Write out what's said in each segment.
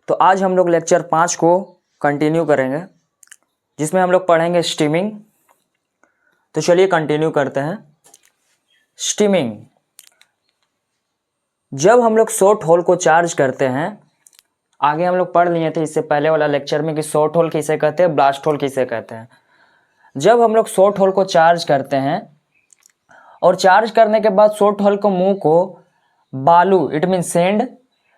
तो आज हम लोग लेक्चर 5 को कंटिन्यू करेंगे, जिसमें हम लोग पढ़ेंगे स्टीमिंग। तो चलिए कंटिन्यू करते हैं। स्टीमिंग, जब हम लोग शॉर्ट होल को चार्ज करते हैं, आगे हम लोग पढ़ लिए थे इससे पहले वाला लेक्चर में कि शॉर्ट होल किसे कहते हैं, ब्लास्ट होल किसे कहते हैं। जब हम लोग शॉर्ट होल को चार्ज करते हैं और चार्ज करने के बाद शॉर्ट होल को मुंह को बालू इट मीन सेंड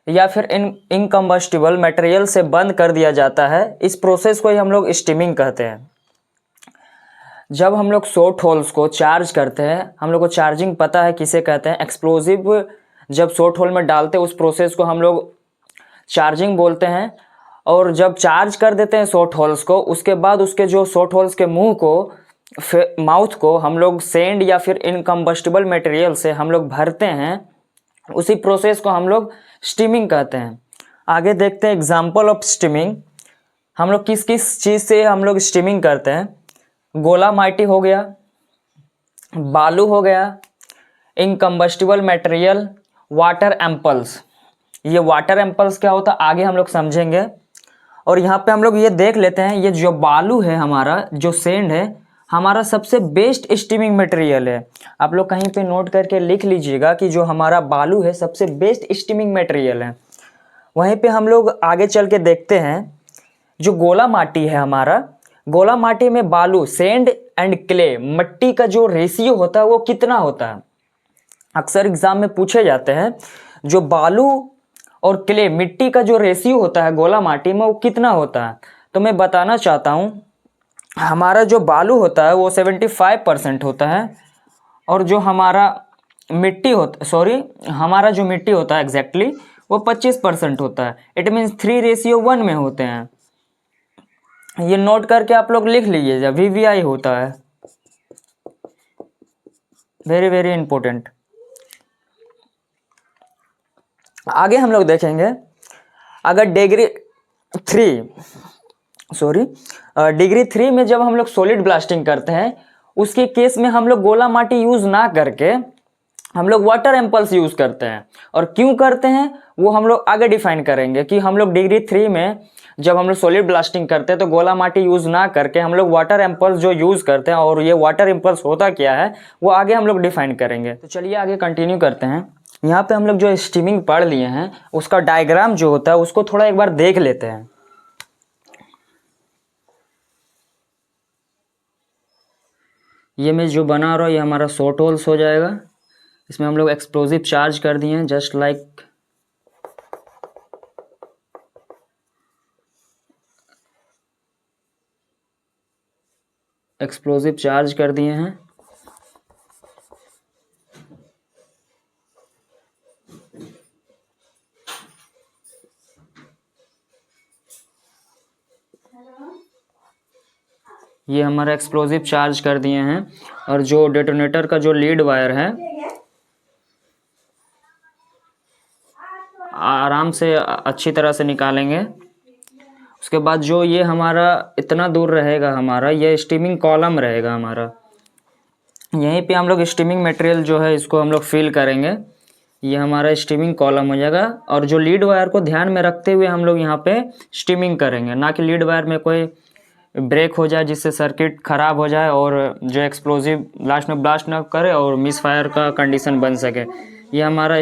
या फिर इनकम्बस्टिबल मटेरियल से बंद कर दिया जाता है, इस प्रोसेस को ही हम लोग स्टीमिंग कहते हैं। जब हम लोग शॉर्ट होल्स को चार्ज करते हैं, हम लोग को चार्जिंग पता है किसे कहते हैं, एक्सप्लोजिव जब शॉर्ट होल में डालते हैं उस प्रोसेस को हम लोग चार्जिंग बोलते हैं। और जब चार्ज कर देते हैं शॉर्ट होल्स को, उसके बाद उसके जो शॉर्ट होल्स के मुंह को माउथ को हम लोग सेंड या फिर इनकम्बस्टिबल मटेरियल से हम लोग भरते हैं, उसी प्रोसेस को हम लोग स्टीमिंग कहते हैं। आगे देखते हैं एग्जाम्पल ऑफ स्टीमिंग। हम लोग किस किस चीज़ से हम लोग स्टीमिंग करते हैं। गोला माइटी हो गया, बालू हो गया, इनकम्बस्टिबल मटेरियल, वाटर एम्पल्स। ये वाटर एम्पल्स क्या होता है आगे हम लोग समझेंगे। और यहाँ पे हम लोग ये देख लेते हैं, ये जो बालू है हमारा, जो सेंड है हमारा, सबसे बेस्ट स्टीमिंग मटेरियल है। आप लोग कहीं पे नोट करके लिख लीजिएगा कि जो हमारा बालू है सबसे बेस्ट स्टीमिंग मटेरियल है। वहीं पे हम लोग आगे चल के देखते हैं, जो गोला माटी है हमारा, गोला माटी में बालू सेंड एंड क्ले, मट्टी का जो रेशियो होता है वो कितना होता है। अक्सर एग्जाम में पूछे जाते हैं जो बालू और क्ले मिट्टी का जो रेशियो होता है गोला माटी में वो कितना होता है। तो मैं बताना चाहता हूँ, हमारा जो बालू होता है वो 75% होता है, और जो हमारा मिट्टी हमारा जो मिट्टी होता है एग्जैक्टली वो 25% होता है। इट मीन्स 3:1 में होते हैं। ये नोट करके आप लोग लिख लीजिए, VVI होता है, वेरी वेरी इंपॉर्टेंट। आगे हम लोग देखेंगे, अगर डिग्री 3 में जब हम लोग सॉलिड ब्लास्टिंग करते हैं, उसके केस में हम लोग गोला माटी यूज ना करके हम लोग वाटर एम्पल्स यूज करते हैं। और क्यों करते हैं वो हम लोग आगे डिफाइन करेंगे कि हम लोग डिग्री 3 में जब हम लोग सॉलिड ब्लास्टिंग करते हैं तो गोला माटी यूज ना करके हम लोग वाटर एम्पल्स जो यूज करते हैं, और ये वाटर एम्पल्स होता क्या है वो आगे हम लोग डिफाइन करेंगे। तो चलिए आगे कंटिन्यू करते हैं। यहाँ पे हम लोग जो स्टीमिंग पढ़ लिए हैं उसका डायग्राम जो होता है उसको थोड़ा एक बार देख लेते हैं। ये मैं जो बना रहा हूँ ये हमारा शॉर्ट होल्स हो जाएगा। इसमें हम लोग एक्सप्लोजिव चार्ज कर दिए हैं, जस्ट लाइक एक्सप्लोजिव चार्ज कर दिए हैं। ये हमारा एक्सप्लोजिव चार्ज कर दिए हैं, और जो डेटोनेटर का जो लीड वायर है आराम से अच्छी तरह से निकालेंगे। उसके बाद जो ये हमारा इतना दूर रहेगा, हमारा ये स्टीमिंग कॉलम रहेगा हमारा, यहीं पे हम लोग स्टीमिंग मटेरियल जो है इसको हम लोग फिल करेंगे। ये हमारा स्टीमिंग कॉलम हो जाएगा, और जो लीड वायर को ध्यान में रखते हुए हम लोग यहाँ पे स्टीमिंग करेंगे, ना कि लीड वायर में कोई ब्रेक हो जाए जिससे सर्किट ख़राब हो जाए और जो एक्सप्लोजिव लास्ट में ब्लास्ट ना करे और मिस फायर का कंडीशन बन सके। ये हमारा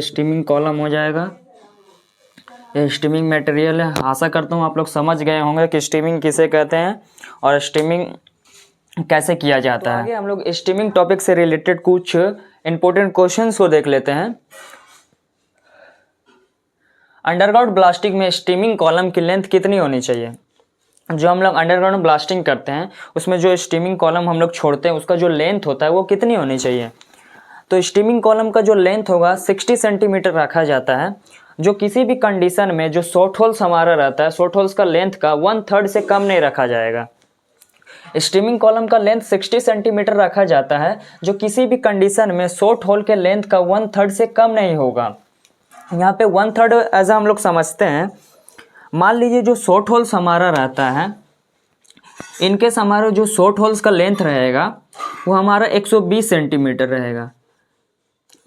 स्टीमिंग कॉलम हो जाएगा। ये स्टीमिंग मटेरियल है। आशा करता हूँ आप लोग समझ गए होंगे कि स्टीमिंग किसे कहते हैं और स्टीमिंग कैसे किया जाता है। आगे हम लोग स्टीमिंग टॉपिक से रिलेटेड कुछ इंपॉर्टेंट क्वेश्चंस को देख लेते हैं। अंडरग्राउंड ब्लास्टिंग में स्टीमिंग कॉलम की लेंथ कितनी होनी चाहिए। जो हम लोग अंडरग्राउंड ब्लास्टिंग करते हैं उसमें जो स्टीमिंग कॉलम हम लोग छोड़ते हैं उसका जो लेंथ होता है वो कितनी होनी चाहिए। तो स्टीमिंग कॉलम का जो लेंथ होगा 60 सेंटीमीटर रखा जाता है। जो किसी भी कंडीशन में जो शॉर्ट होल्स हमारा रहता है, शॉर्ट होल्स का लेंथ का 1/3 से कम नहीं रखा जाएगा। स्टीमिंग कॉलम का लेंथ 60 सेंटीमीटर रखा जाता है, जो किसी भी कंडीशन में शॉर्ट होल के लेंथ का 1/3 से कम नहीं होगा। यहाँ पे 1/3 ऐसा हम लोग समझते हैं। मान लीजिए जो शॉर्ट होल्स हमारा रहता है, इनके हमारा जो शॉर्ट होल्स का लेंथ रहेगा वो हमारा 120 सेंटीमीटर रहेगा।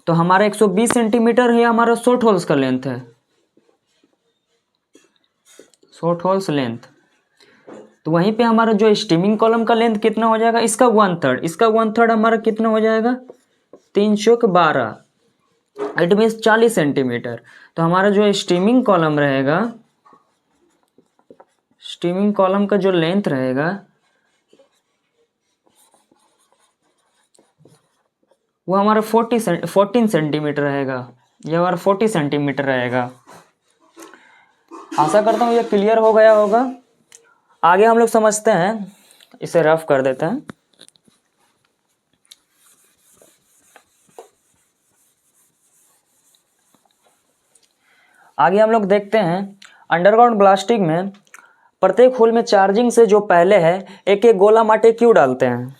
तो हमारा 120 सेंटीमीटर है हमारा शॉर्ट होल्स का लेंथ है, शॉर्ट होल्स लेंथ। तो वहीं पे हमारा जो स्टीमिंग कॉलम का लेंथ कितना हो जाएगा, इसका 1/3, इसका 1/3 हमारा कितना हो जाएगा 312, इट मीन्स 40 सेंटीमीटर। तो हमारा जो स्टीमिंग कॉलम रहेगा, स्टीमिंग कॉलम का जो लेंथ रहेगा वो हमारा 14 सेंटीमीटर रहेगा, ये हमारा 40 सेंटीमीटर रहेगा। आशा करता हूँ ये क्लियर हो गया होगा। आगे हम लोग समझते हैं, इसे रफ कर देते हैं। आगे हम लोग देखते हैं अंडरग्राउंड ब्लास्टिंग में प्रत्येक होल में चार्जिंग से जो पहले है एक एक गोला माटी क्यों डालते हैं।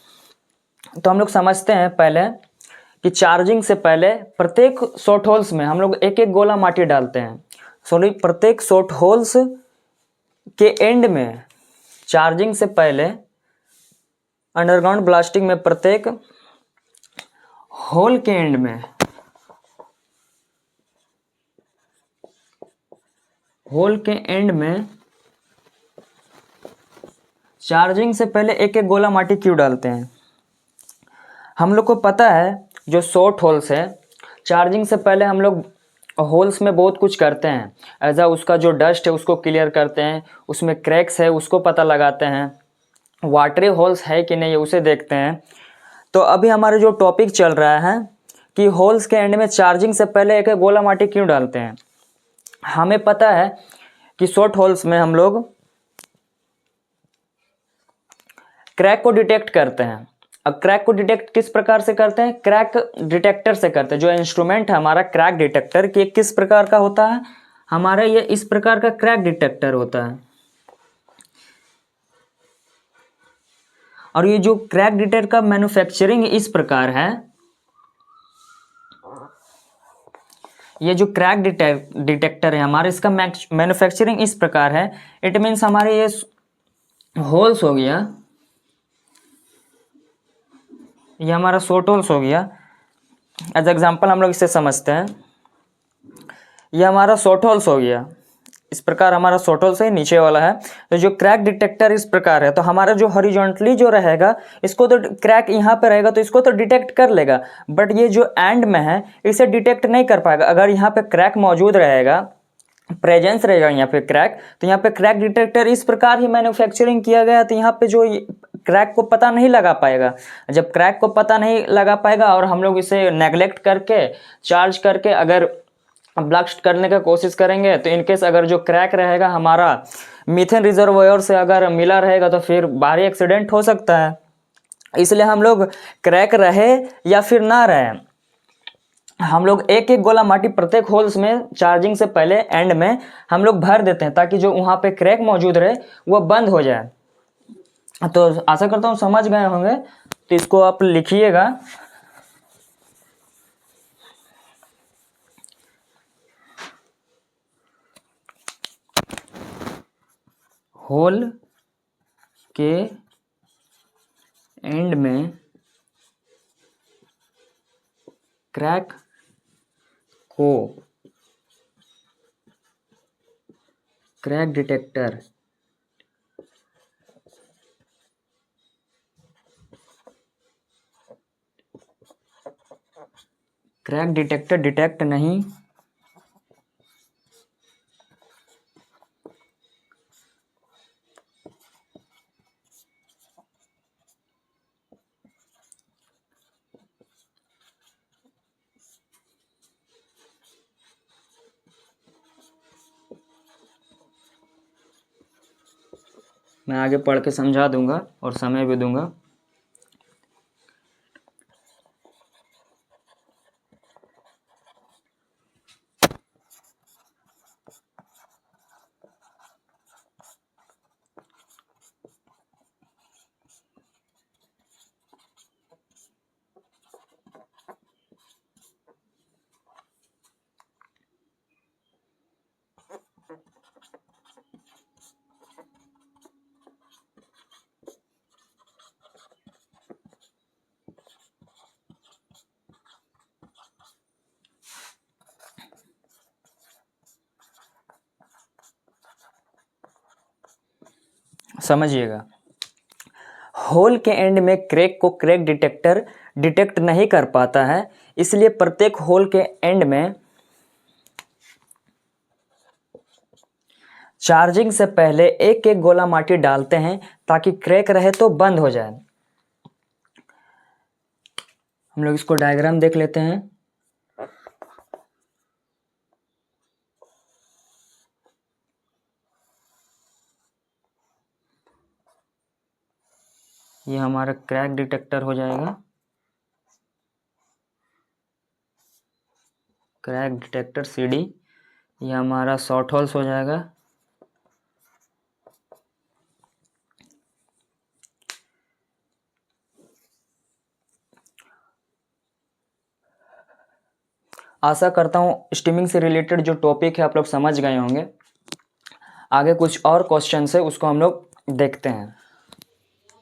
तो हम लोग समझते हैं पहले कि चार्जिंग से पहले प्रत्येक शॉर्ट होल्स में हम लोग एक एक गोला माटी डालते हैं। सॉरी, प्रत्येक शॉर्ट होल्स के एंड में चार्जिंग से पहले अंडरग्राउंड ब्लास्टिंग में प्रत्येक होल के एंड में, होल के एंड में चार्जिंग से पहले एक एक गोला माटी क्यों डालते हैं। हम लोग को पता है जो शॉर्ट होल्स है, चार्जिंग से पहले हम लोग होल्स में बहुत कुछ करते हैं। ऐसा उसका जो डस्ट है उसको क्लियर करते हैं, उसमें क्रैक्स है उसको पता लगाते हैं, वाटरी होल्स है कि नहीं उसे देखते हैं। तो अभी हमारे जो टॉपिक चल रहा है कि होल्स के एंड में चार्जिंग से पहले एक एक गोला माटी क्यों डालते हैं। हमें पता है कि शॉर्ट होल्स में हम लोग क्रैक को डिटेक्ट करते हैं। अब क्रैक को डिटेक्ट किस प्रकार से करते हैं, क्रैक डिटेक्टर से करते हैं। जो इंस्ट्रूमेंट है हमारा क्रैक डिटेक्टर कि किस प्रकार का होता है, हमारा ये इस प्रकार का क्रैक डिटेक्टर होता है। और ये जो क्रैक डिटेक्टर का मैन्युफैक्चरिंग इस प्रकार है, ये जो क्रैक डिटेक्टर है हमारे, इसका मैन्युफैक्चरिंग इस प्रकार है। इट मीन्स हमारे ये होल्स हो गया, ये हमारा शॉर्ट होल्स हो गया। एज एग्जाम्पल हम लोग इसे समझते हैं, ये हमारा शॉर्ट होल्स हो गया, इस प्रकार हमारा शॉर्ट होल्स है, नीचे वाला है। तो जो क्रैक डिटेक्टर इस प्रकार है, तो हमारा जो हॉरिजॉन्टली जो रहेगा इसको तो क्रैक यहाँ पे रहेगा तो इसको तो डिटेक्ट कर लेगा, बट ये जो एंड में है इसे डिटेक्ट नहीं कर पाएगा। अगर यहाँ पे क्रैक मौजूद रहेगा, प्रेजेंस रहेगा यहाँ पे क्रैक, तो यहाँ पे क्रैक डिटेक्टर इस प्रकार ही मैन्युफैक्चरिंग किया गया, तो यहाँ पे जो क्रैक को पता नहीं लगा पाएगा। जब क्रैक को पता नहीं लगा पाएगा और हम लोग इसे नेग्लेक्ट करके चार्ज करके अगर ब्लास्ट करने का कोशिश करेंगे, तो इनकेस अगर जो क्रैक रहेगा हमारा मीथेन रिजर्वोयर से अगर मिला रहेगा तो फिर भारी एक्सीडेंट हो सकता है। इसलिए हम लोग क्रैक रहे या फिर ना रहे, हम लोग एक एक गोला माटी प्रत्येक होल्स में चार्जिंग से पहले एंड में हम लोग भर देते हैं, ताकि जो वहाँ पे क्रैक मौजूद रहे वो बंद हो जाए। तो आशा करता हूँ समझ गए होंगे, तो इसको आप लिखिएगा। होल के एंड में क्रैक को क्रैक डिटेक्टर डिटेक्ट नहीं मैं आगे पढ़ के समझा दूंगा और समय भी दूंगा। समझिएगा, होल के एंड में क्रैक को क्रैक डिटेक्टर डिटेक्ट नहीं कर पाता है, इसलिए प्रत्येक होल के एंड में चार्जिंग से पहले एक एक गोला माटी डालते हैं ताकि क्रैक रहे तो बंद हो जाए। हम लोग इसको डायग्राम देख लेते हैं। ये हमारा क्रैक डिटेक्टर हो जाएगा, क्रैक डिटेक्टर CD। ये हमारा शॉर्ट होल्स हो जाएगा, आशा करता हूँ स्टीमिंग से रिलेटेड जो टॉपिक है आप लोग समझ गए होंगे। आगे कुछ और क्वेश्चन है, उसको हम लोग देखते हैं।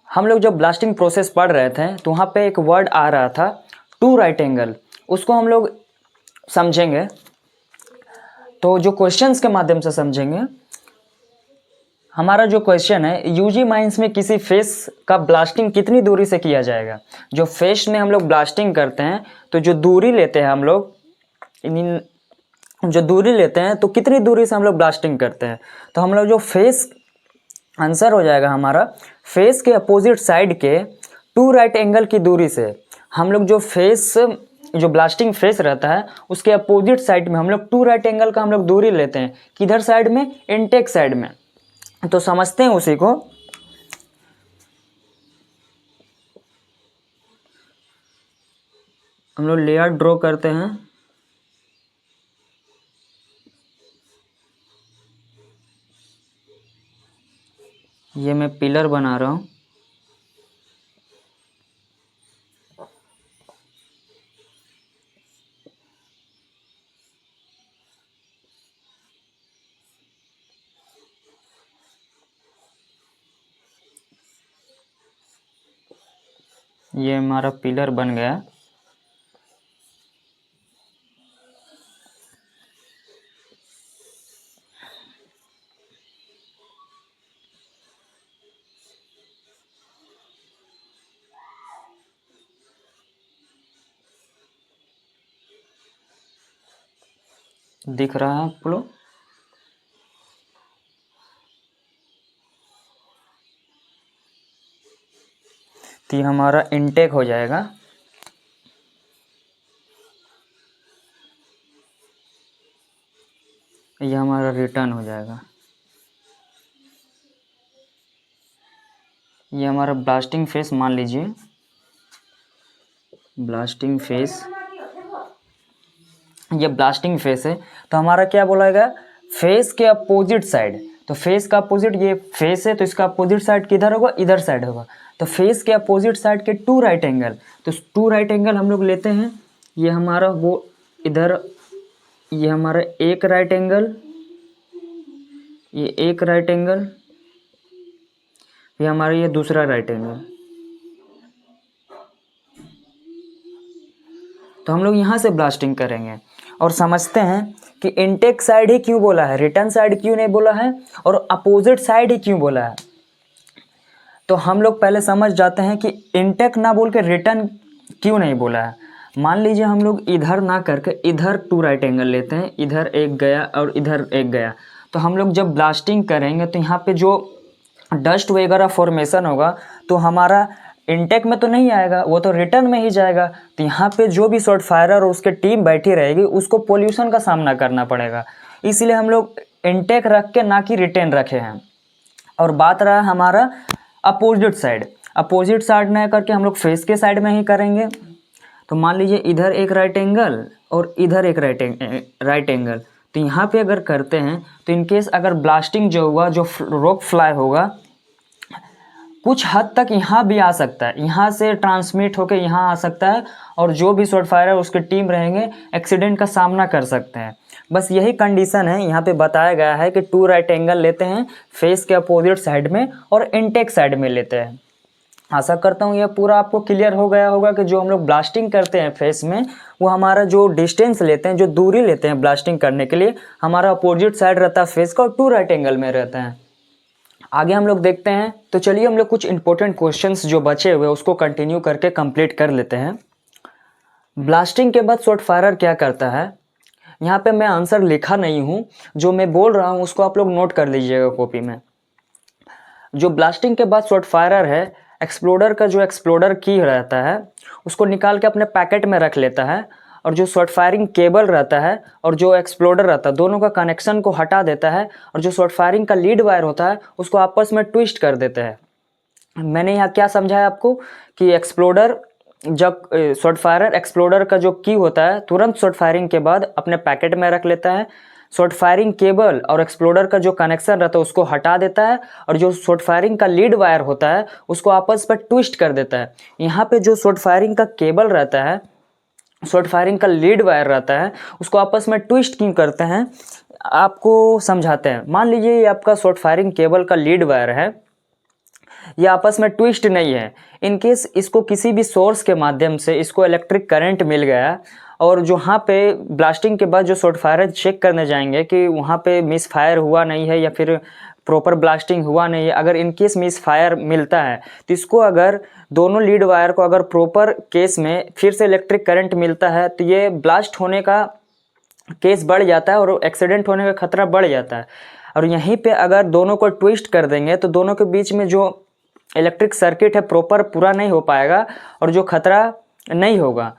हम लोग जब ब्लास्टिंग प्रोसेस पढ़ रहे थे तो वहाँ पे एक वर्ड आ रहा था टू राइट एंगल, उसको हम लोग समझेंगे। तो जो क्वेश्चंस के माध्यम से समझेंगे। हमारा जो क्वेश्चन है, यूजी माइंस में किसी फेस का ब्लास्टिंग कितनी दूरी से किया जाएगा। जो फेस में हम लोग ब्लास्टिंग करते हैं तो जो दूरी लेते हैं हम लोग, जो दूरी लेते हैं तो कितनी दूरी से हम लोग ब्लास्टिंग करते हैं। तो हम लोग जो फेस, आंसर हो जाएगा हमारा फेस के अपोजिट साइड के टू राइट एंगल की दूरी से। हम लोग जो फेस, जो ब्लास्टिंग फेस रहता है उसके अपोजिट साइड में हम लोग टू राइट एंगल का हम लोग दूरी लेते हैं। किधर साइड में? इनटेक साइड में। तो समझते हैं उसी को। हम लोग लेयर ड्रॉ करते हैं। ये मैं पिलर बना रहा हूँ। ये हमारा पिलर बन गया। दिख रहा है आप लोग? तो ये हमारा इनटेक हो जाएगा। ये हमारा रिटर्न हो जाएगा। ये हमारा ब्लास्टिंग फेस मान लीजिए, ब्लास्टिंग फेस, ये ब्लास्टिंग फेस है। तो हमारा क्या बोला गया? फेस के अपोजिट साइड। तो फेस का अपोजिट, ये फेस है तो इसका अपोजिट साइड किधर होगा? इधर साइड होगा। तो फेस के अपोजिट साइड के टू राइट एंगल, तो टू राइट एंगल हम लोग लेते हैं। ये हमारा वो इधर, ये हमारा एक राइट एंगल, ये एक राइट एंगल, ये हमारा ये दूसरा राइट एंगल। तो हम लोग यहाँ से ब्लास्टिंग करेंगे और समझते हैं कि इनटेक साइड ही क्यों बोला है, रिटर्न साइड क्यों नहीं बोला है, और अपोजिट साइड ही क्यों बोला है। तो हम लोग पहले समझ जाते हैं कि इनटेक ना बोल के रिटर्न क्यों नहीं बोला है। मान लीजिए हम लोग इधर ना करके इधर टू राइट एंगल लेते हैं, इधर एक गया और इधर एक गया। तो हम लोग जब ब्लास्टिंग करेंगे तो यहाँ पे जो डस्ट वगैरह फॉर्मेशन होगा तो हमारा इनटेक में तो नहीं आएगा, वो तो रिटर्न में ही जाएगा। तो यहाँ पे जो भी शॉट फायरर और उसके टीम बैठी रहेगी उसको पोल्यूशन का सामना करना पड़ेगा। इसलिए हम लोग इनटेक रख के ना कि रिटर्न रखे हैं। और बात रहा हमारा अपोजिट साइड, अपोजिट साइड ना करके हम लोग फेस के साइड में ही करेंगे। तो मान लीजिए इधर एक राइट एंगल और इधर एक राइट एंगल। तो यहाँ पे अगर करते हैं तो इनकेस अगर ब्लास्टिंग जो हुआ, जो रॉक फ्लाई होगा, कुछ हद तक यहाँ भी आ सकता है, यहाँ से ट्रांसमिट होकर यहाँ आ सकता है, और जो भी शॉट फायरर उसके टीम रहेंगे एक्सीडेंट का सामना कर सकते हैं। बस यही कंडीशन है, यहाँ पे बताया गया है कि टू राइट एंगल लेते हैं फेस के अपोजिट साइड में और इनटेक साइड में लेते हैं। आशा करता हूँ यह पूरा आपको क्लियर हो गया होगा कि जो हम लोग ब्लास्टिंग करते हैं फेस में, वो हमारा जो डिस्टेंस लेते हैं, जो दूरी लेते हैं ब्लास्टिंग करने के लिए, हमारा अपोजिट साइड रहता है फेस का और टू राइट एंगल में रहता है। आगे हम लोग देखते हैं। तो चलिए हम लोग कुछ इंपॉर्टेंट क्वेश्चंस जो बचे हुए उसको कंटिन्यू करके कंप्लीट कर लेते हैं। ब्लास्टिंग के बाद शॉर्ट फायरर क्या करता है? यहाँ पे मैं आंसर लिखा नहीं हूँ, जो मैं बोल रहा हूँ उसको आप लोग नोट कर लीजिएगा कॉपी में। जो ब्लास्टिंग के बाद शॉर्ट फायरर है, एक्सप्लोडर का जो एक्सप्लोडर की रहता है उसको निकाल के अपने पैकेट में रख लेता है, और जो शॉर्ट फायरिंग केबल रहता है और जो एक्सप्लोडर रहता है दोनों का कनेक्शन को हटा देता है, और जो शॉर्ट फायरिंग का लीड वायर होता है उसको आपस में ट्विस्ट कर देता है। मैंने यहाँ क्या समझाया आपको कि एक्सप्लोडर जब शॉर्ट फायरर एक्सप्लोडर का जो की होता है तुरंत शॉर्ट फायरिंग के बाद अपने पैकेट में रख लेता है, शॉर्ट फायरिंग केबल और एक्सप्लोडर का जो कनेक्शन रहता है उसको हटा देता है, और जो शॉर्ट फायरिंग का लीड वायर होता है उसको आपस में ट्विस्ट कर देता है। यहाँ पे जो शॉर्ट फायरिंग का केबल रहता है, शॉर्ट फायरिंग का लीड वायर रहता है, उसको आपस में ट्विस्ट क्यों करते हैं आपको समझाते हैं। मान लीजिए ये आपका शॉर्ट फायरिंग केबल का लीड वायर है, ये आपस में ट्विस्ट नहीं है। इन केस इसको किसी भी सोर्स के माध्यम से इसको इलेक्ट्रिक करंट मिल गया, और जो वहाँ पे ब्लास्टिंग के बाद जो शॉर्ट फायर चेक करने जाएंगे कि वहाँ पे मिस फायर हुआ नहीं है या फिर प्रॉपर ब्लास्टिंग हुआ नहीं है, अगर इन केस मिस फायर मिलता है तो इसको अगर दोनों लीड वायर को अगर प्रॉपर केस में फिर से इलेक्ट्रिक करंट मिलता है तो ये ब्लास्ट होने का केस बढ़ जाता है और एक्सीडेंट होने का खतरा बढ़ जाता है। और यहीं पे अगर दोनों को ट्विस्ट कर देंगे तो दोनों के बीच में जो इलेक्ट्रिक सर्किट है प्रॉपर पूरा नहीं हो पाएगा और जो खतरा नहीं होगा।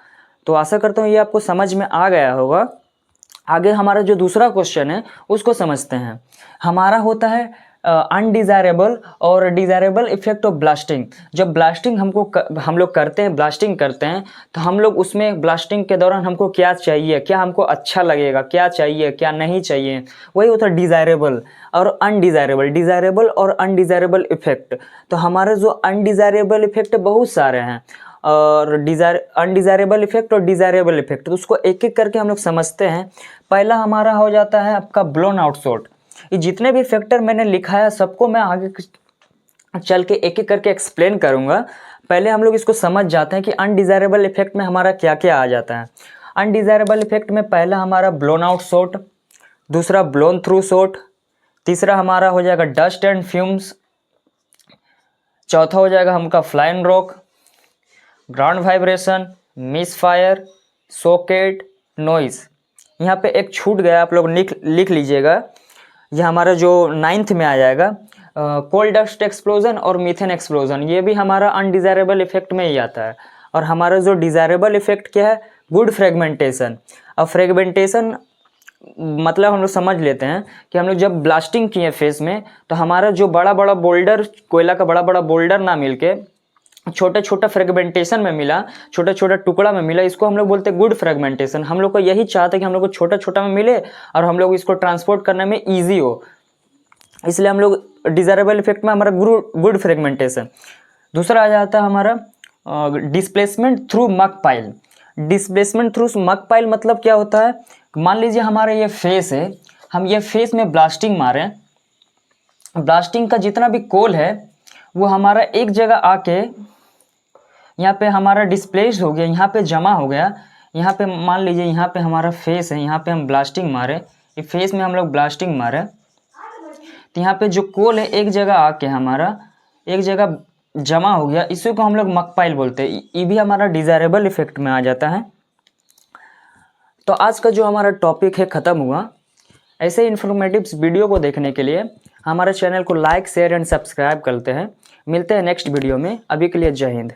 तो आशा करता हूँ ये आपको समझ में आ गया होगा। आगे हमारा जो दूसरा क्वेश्चन है उसको समझते हैं। हमारा होता है अनडिज़ायरेबल और डिज़ायरेबल इफेक्ट ऑफ ब्लास्टिंग। जब ब्लास्टिंग हम लोग करते हैं, ब्लास्टिंग करते हैं, तो हम लोग उसमें ब्लास्टिंग के दौरान हमको क्या चाहिए, क्या हमको अच्छा लगेगा, क्या चाहिए क्या नहीं चाहिए, वही होता है डिज़ायरेबल और अनडिज़ायरेबल। डिज़ायरेबल और अनडिज़ायरेबल इफेक्ट। तो हमारे जो अनडिज़ायरेबल इफेक्ट बहुत सारे हैं, और अनडिज़ायरेबल इफेक्ट और डिज़ायरेबल इफेक्ट, तो उसको एक एक करके हम लोग समझते हैं। पहला हमारा हो जाता है आपका ब्लोन आउट शॉट। ये जितने भी फैक्टर मैंने लिखा है सबको मैं आगे चल के एक एक करके एक्सप्लेन करूंगा। पहले हम लोग इसको समझ जाते हैं कि अनडिज़ायरेबल इफेक्ट में हमारा क्या क्या आ जाता है। अनडिज़ायरेबल इफेक्ट में पहला हमारा ब्लोन आउट शॉट, दूसरा ब्लोन थ्रू शॉट, तीसरा हमारा हो जाएगा डस्ट एंड फ्यूम्स, चौथा हो जाएगा हमका फ्लाइन rock, ground vibration, miss fire, socket, noise. यहाँ पे एक छूट गया, आप लोग लिख लीजिएगा, यह हमारा जो 9th में आ जाएगा। कोल डस्ट एक्सप्लोजन और मीथेन एक्सप्लोजन, ये भी हमारा अनडिज़ायरेबल इफेक्ट में ही आता है। और हमारा जो डिज़ायरेबल इफेक्ट क्या है, गुड फ्रेगमेंटेशन। अब फ्रेगमेंटेशन मतलब हम लोग समझ लेते हैं कि हम लोग जब ब्लास्टिंग किए फेस में तो हमारा जो बड़ा बड़ा बोल्डर, कोयला का बड़ा बड़ा बोल्डर ना मिलके छोटे छोटा फ्रेगमेंटेशन में मिला, छोटा छोटा टुकड़ा में मिला, इसको हम लोग बोलते हैं गुड फ्रेगमेंटेशन। हम लोग को यही चाहते हैं कि हम लोग को छोटा छोटा में मिले और हम लोग इसको ट्रांसपोर्ट करने में ईजी हो, इसलिए हम लोग डिज़ायरेबल इफेक्ट में हमारा गुड फ्रेगमेंटेशन। दूसरा आ जाता है हमारा डिस्प्लेसमेंट थ्रू मक पाइल। डिस्प्लेसमेंट थ्रू मक पाइल मतलब क्या होता है, मान लीजिए हमारा ये फेस है, हम ये फेस में ब्लास्टिंग मारें, ब्लास्टिंग का जितना भी कोल है वो हमारा एक जगह आके यहाँ पे हमारा डिस्प्लेस हो गया, यहाँ पे जमा हो गया। यहाँ पे मान लीजिए यहाँ पे हमारा फेस है, यहाँ पे हम ब्लास्टिंग मारे, ये फेस में हम लोग ब्लास्टिंग मारे, तो यहाँ पे जो कोल है एक जगह आके हमारा एक जगह जमा हो गया, इसी को हम लोग मक पाइल बोलते हैं। ये भी हमारा डिज़ायरेबल इफेक्ट में आ जाता है। तो आज का जो हमारा टॉपिक है ख़त्म हुआ। ऐसे इन्फॉर्मेटिव वीडियो को देखने के लिए हमारे चैनल को लाइक शेयर एंड सब्सक्राइब करते हैं। मिलते हैं नेक्स्ट वीडियो में, अभी के लिए जय हिंद।